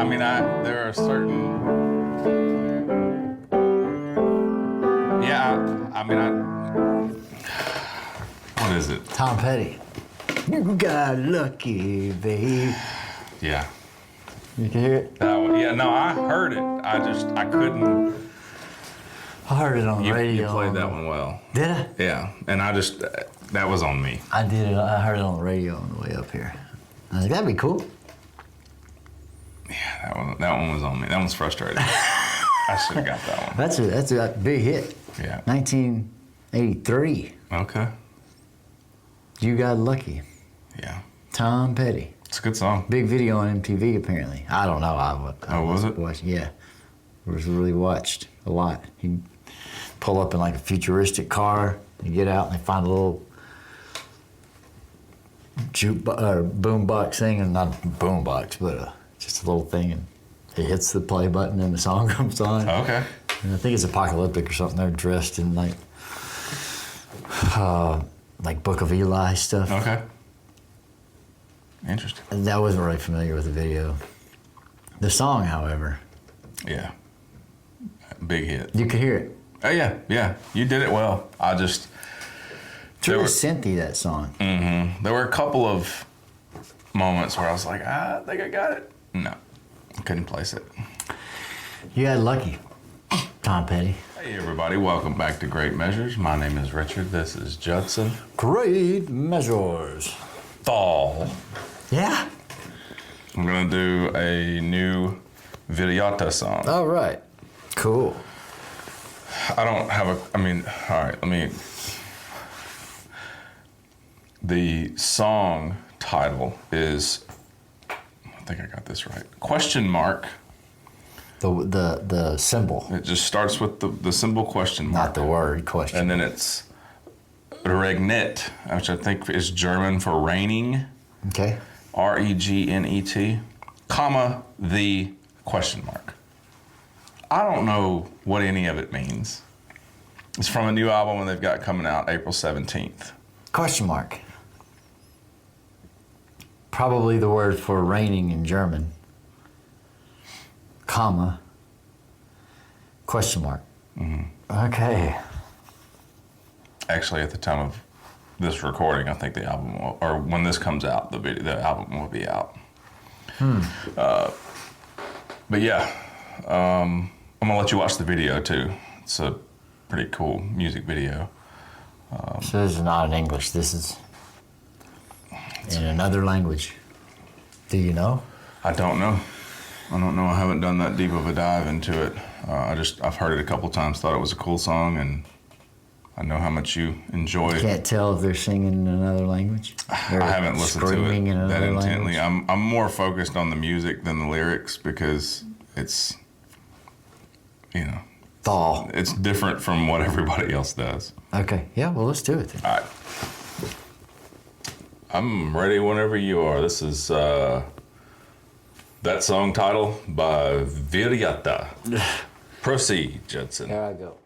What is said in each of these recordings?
I mean, there are certain. Yeah, I mean, what is it? Tom Petty. You got lucky, babe. Yeah. You can hear it? That one, yeah, no, I heard it. I couldn't. I heard it on the radio. You played that one well. Did I? Yeah, and that was on me. I did it. I heard it on the radio on the way up here. I was like, that'd be cool. Yeah, that one was on me. That one's frustrating. I should have got that one. That's a big hit. Yeah. 1983. Okay. You got lucky. Yeah. Tom Petty. It's a good song. Big video on MTV apparently. I don't know. I was it? Watched, yeah. It was really watched a lot. He'd pull up in like a futuristic car and get out and they find a little boombox thing, and not a boombox, but just a little thing, and he hits the play button and the song comes on. Okay. And I think it's apocalyptic or something. They're dressed in like Book of Eli stuff. Okay. Interesting. And I wasn't really familiar with the video. The song, however. Yeah. Big hit. You could hear it. Oh yeah. You did it well. It's really synthy, that song. Mm-hmm. There were a couple of moments where I was like, I think I got it. No, I couldn't place it. You got lucky, Tom Petty. Hey everybody, welcome back to Great Measures. My name is Richard, this is Judson. Great Measures. Fall. Yeah. I'm gonna do a new Vildhjarta song. All right, cool. I don't have all right, the song title is, I think I got this right, question mark. The symbol. It just starts with the symbol question mark. Not the word question. And then it's regnet, which I think is German for raining. Okay. R-E-G-N-E-T, comma, the question mark. I don't know what any of it means. It's from a new album they've got coming out April 17th. Question mark. Probably the word for raining in German. Comma. Question mark. Mm-hmm. Okay. Actually, at the time of this recording, I think the album will, or when this comes out, the album will be out. But yeah, I'm gonna let you watch the video too. It's a pretty cool music video. So this is not in English. This is in another language. Do you know? I don't know. I haven't done that deep of a dive into it. I've heard it a couple times, thought it was a cool song, and I know how much you enjoy it. Can't tell if they're singing in another language. I haven't listened to it that intently. Language. I'm more focused on the music than the lyrics because it's, Fall. it's different from what everybody else does. Okay. Yeah. Well, let's do it then. All right. I'm ready whenever you are. This is that song title by Virata. Proceed, Judson. Here I go.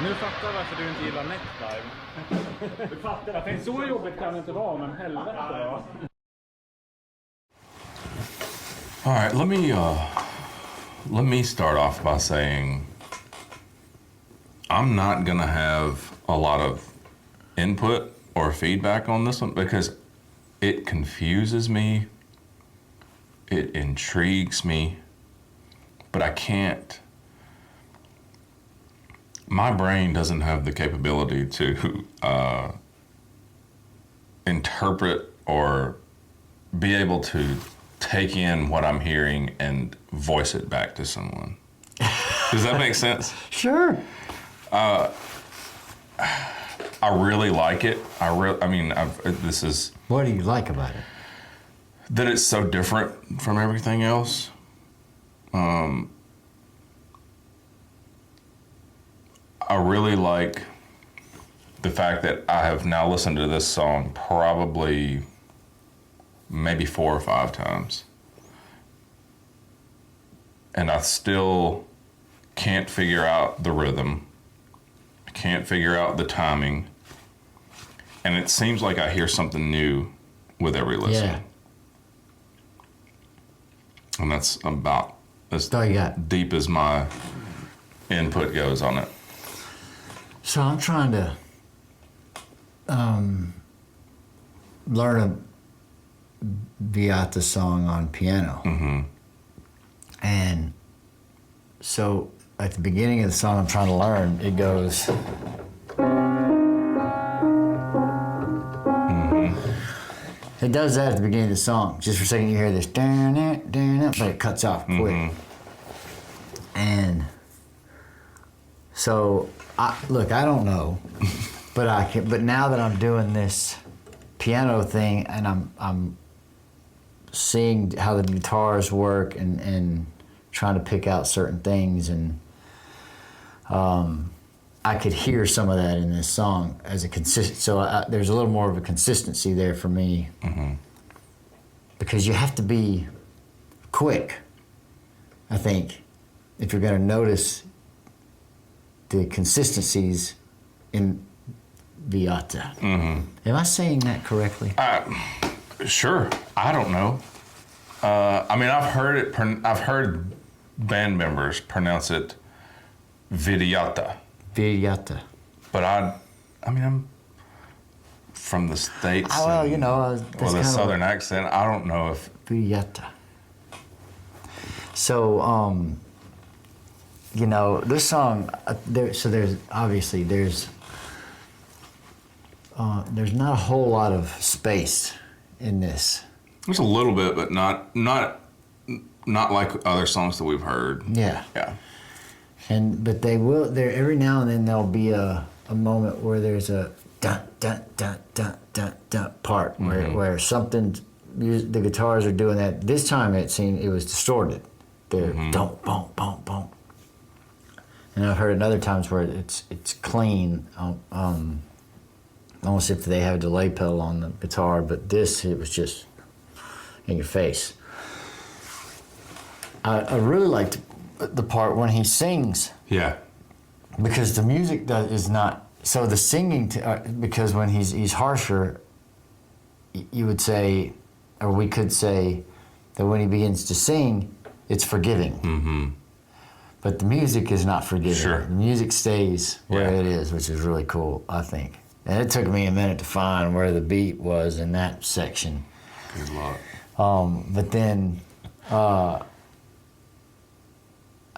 Nu fattar jag varför du inte gillar Neckdive. Du fattar att det så jobbigt kan det inte vara, men helvete då. All right, let me start off by saying I'm not gonna have a lot of input or feedback on this one because it confuses me, it intrigues me, but I can't. My brain doesn't have the capability to interpret or be able to take in what I'm hearing and voice it back to someone. Does that make sense? Sure. I really like it. This is... What do you like about it? That it's so different from everything else. I really like the fact that I have now listened to this song probably maybe 4 or 5 times. And I still can't figure out the rhythm. I can't figure out the timing. And it seems like I hear something new with every listen. Yeah. And that's about as all you got. Deep as my input goes on it. So I'm trying to learn a Vildhjarta song on piano. Mm-hmm. And so at the beginning of the song I'm trying to learn, it goes... It does that at the beginning of the song. Just for a second you hear this, but it cuts off quick. Mm-hmm. And so, I don't know, but I can. But now that I'm doing this piano thing and I'm seeing how the guitars work and trying to pick out certain things, and I could hear some of that in this song as a consistent. So there's a little more of a consistency there for me, because you have to be quick, I think, if you're going to notice the consistencies in Vildhjarta. Am I saying that correctly? Sure. I don't know. I've heard band members pronounce it Vildhjarta. Vildhjarta. But I'm from the States. Well, with a Southern accent. I don't know if... Vildhjarta. So, this song, there's not a whole lot of space in this. There's a little bit, but not like other songs that we've heard. Yeah. Yeah. But every now and then there'll be a moment where there's a dun dun dun dun dun dun part where something, the guitars are doing that. This time it was distorted. They're don't boom boom boom. And I've heard it other times where it's clean, almost if they have a delay pedal on the guitar. But it was just in your face. I really liked the part when he sings. Yeah. Because the music is not, so the singing, because when he's harsher, you would say, or we could say, that when he begins to sing, it's forgiving. But the music is not forgiving. Sure. The music stays where it is, which is really cool, I think. And it took me a minute to find where the beat was in that section. Good luck. But then, I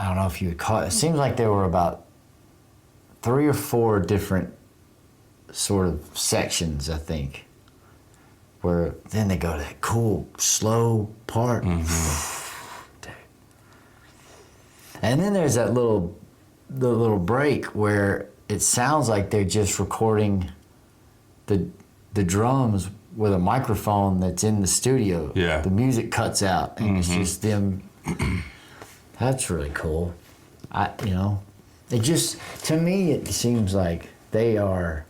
don't know if you would call it. It seems like there were about 3 or 4 different sort of sections, I think, where then they go to that cool, slow part. And then there's that the little break where it sounds like they're just recording the drums with a microphone that's in the studio. Yeah. The music cuts out and it's just them. That's really cool. It just, to me, it seems like they are,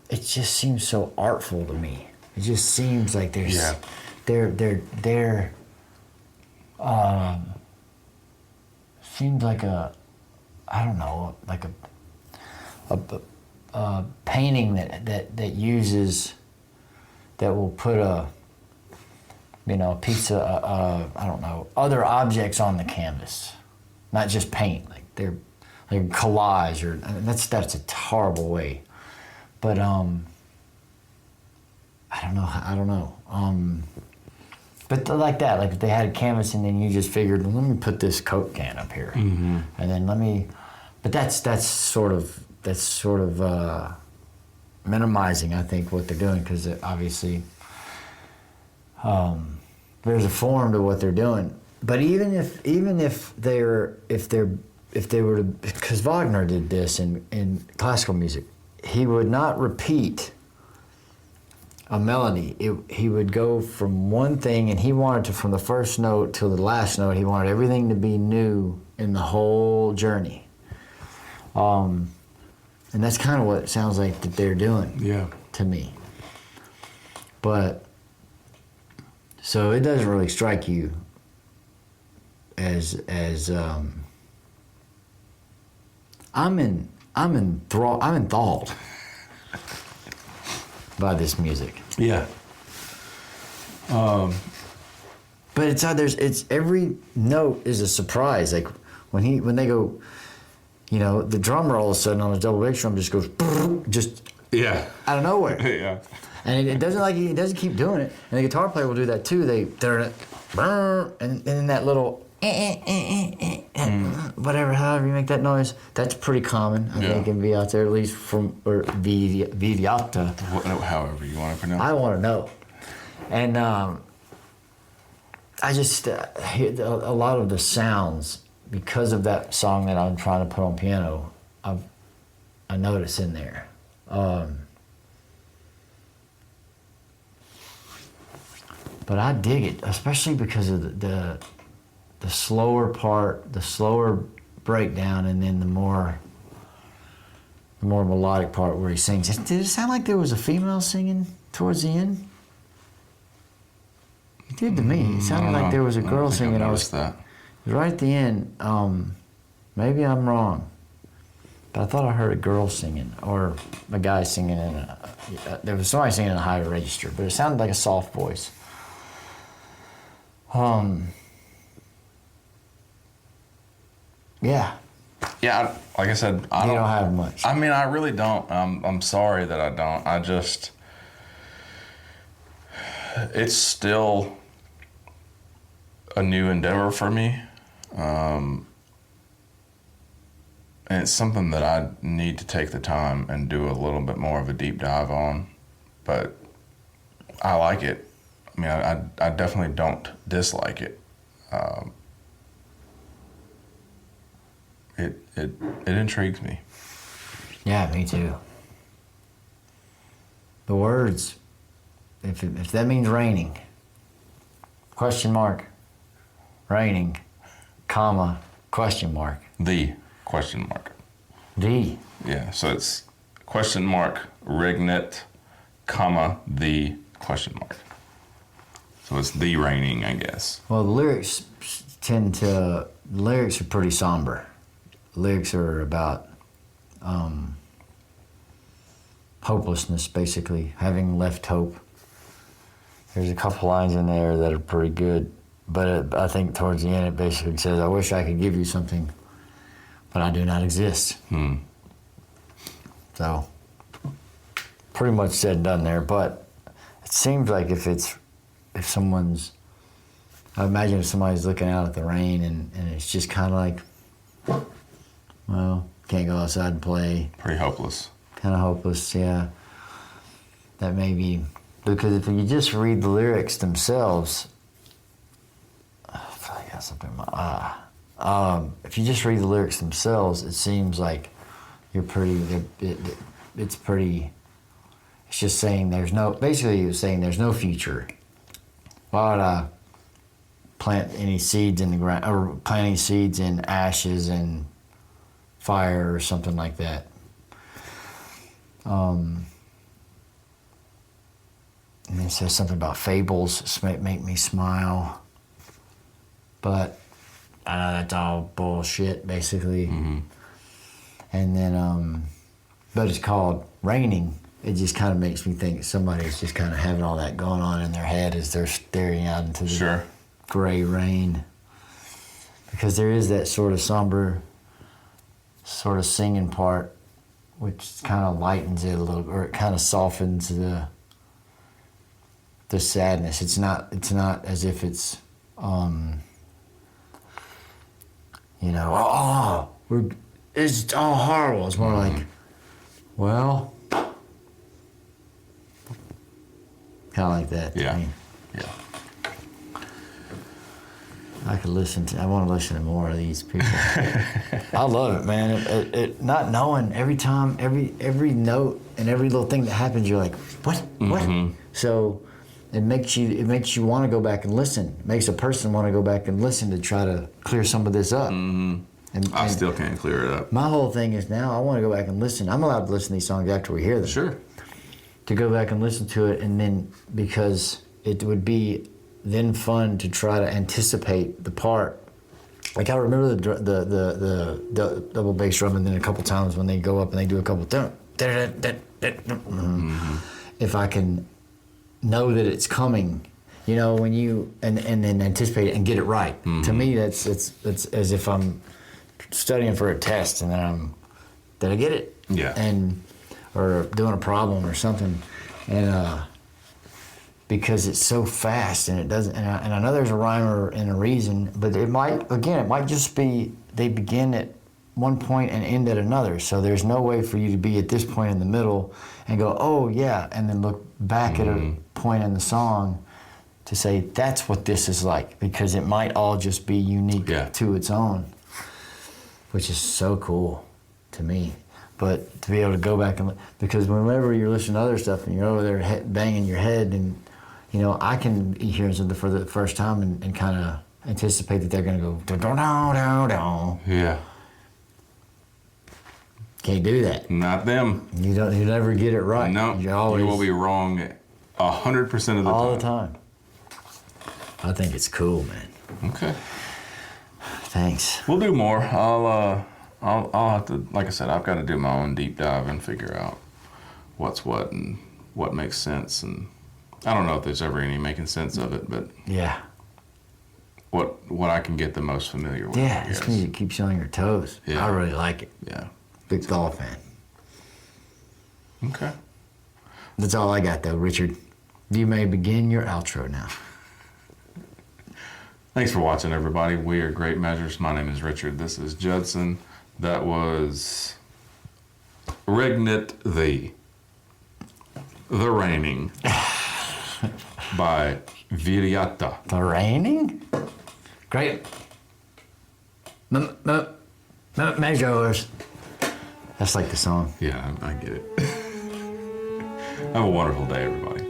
it just seems so artful to me. It just seems like they're seems like I don't know, like a painting that uses, that will put a piece of, I don't know, other objects on the canvas, not just paint, like they're like collage, or that's a horrible way, but I don't know. But like that, like if they had a canvas and then you just figured, well, let me put this Coke can up here, and then but that's sort of minimizing, I think, what they're doing, because obviously there's a form to what they're doing. But even if they were to, because Wagner did this in classical music, he would not repeat a melody. He would go from one thing, and he wanted to, from the first note till the last note, he wanted everything to be new in the whole journey. And that's kind of what it sounds like that they're doing, to me. But so it doesn't really strike you as I'm enthralled by this music. Yeah. But it's every note is a surprise. Like when they go, the drummer all of a sudden on a double bass drum just goes out of nowhere. Yeah. And it doesn't keep doing it. And the guitar player will do that too. And then that little whatever, however you make that noise, that's pretty common. I think in Vildhjarta, at least or Vildhjarta. However you want to pronounce it. I want to know. And I just hear a lot of the sounds, because of that song that I'm trying to put on piano, I notice in there. But I dig it, especially because of the slower part, the slower breakdown, and then the more melodic part where he sings. Did it sound like there was a female singing towards the end? It did to me. It sounded like there was a girl singing. I noticed that. It was right at the end. Maybe I'm wrong, but I thought I heard a girl singing, or a guy singing there was somebody singing in a higher register, but it sounded like a soft voice. Yeah. Yeah, like I said, I don't have much. I mean, I really don't. I'm sorry that I don't. I just, it's still a new endeavor for me. And it's something that I need to take the time and do a little bit more of a deep dive on. But I like it. I mean, I definitely don't dislike it. It intrigues me. Yeah, me too. The words, if that means raining, question mark, raining, comma, question mark. The question mark. The. Yeah, so it's question mark, regnet, comma, the question mark. So it's the raining, I guess. Well, the lyrics are pretty somber. The lyrics are about hopelessness, basically, having left hope. There's a couple lines in there that are pretty good, but I think towards the end it basically says, I wish I could give you something, but I do not exist. So, pretty much said and done there, but it seems like if someone's, I imagine if somebody's looking out at the rain and it's just kind of like, well, can't go outside and play. Pretty hopeless. Kind of hopeless, yeah. That may be, because if you just read the lyrics themselves, I feel like I got something in my eye. If you just read the lyrics themselves, it seems like it's just saying basically you're saying there's no future. Why would I plant any seeds in the ground, or plant any seeds in ashes and fire or something like that? And it says something about fables make me smile. But I know that's all bullshit, basically. And then, but it's called Raining. It just kind of makes me think somebody's just kind of having all that going on in their head as they're staring out into the gray rain. Because there is that sort of somber, sort of singing part, which kind of lightens it a little, or it kind of softens the sadness. It's not as if it's, you know, it's all horrible. It's more like, well, kind of like that. Yeah. To me. Yeah. I want to listen to more of these people. I love it, man. It not knowing every time, every note and every little thing that happens, you're like, what? So it makes you want to go back and listen. It makes a person want to go back and listen to try to clear some of this up. And I still can't clear it up. My whole thing is now I want to go back and listen. I'm allowed to listen to these songs after we hear them. Sure. To go back and listen to it, and then because it would be then fun to try to anticipate the part. Like I remember the double bass drum, and then a couple times when they go up and they do a couple. If I can know that it's coming, you know, when you and then anticipate it and get it right. To me, it's as if I'm studying for a test, and then did I get it? Yeah. Or doing a problem or something, and because it's so fast and it doesn't, and I know there's a rhyme and a reason, but it might just be they begin at one point and end at another, so there's no way for you to be at this point in the middle and go, oh yeah, and then look back at a point in the song to say that's what this is like, because it might all just be unique to its own, which is so cool to me. But to be able to go back and because whenever you're listening to other stuff and you're over there banging your head, and you know, I can be hearing something for the first time and kind of anticipate that they're going to go do-do-do-do-do. Yeah. Can't do that. Not them. You never get it right. No. You will be wrong 100% of the time. All the time. I think it's cool, man. Okay. Thanks. We'll do more. I'll have to, like I said, I've got to do my own deep dive and figure out what's what and what makes sense. And I don't know if there's ever any making sense of it, but yeah, what I can get the most familiar with. Yeah, this music keeps you on your toes. Yeah. I really like it. Yeah. Big Thal fan. Okay. That's all I got, though, Richard. You may begin your outro now. Thanks for watching, everybody. We are Great Measures. My name is Richard. This is Judson. That was Regnet The Raining by Virata. The Raining? Great. Measures. That's like the song. Yeah, I get it. Have a wonderful day, everybody.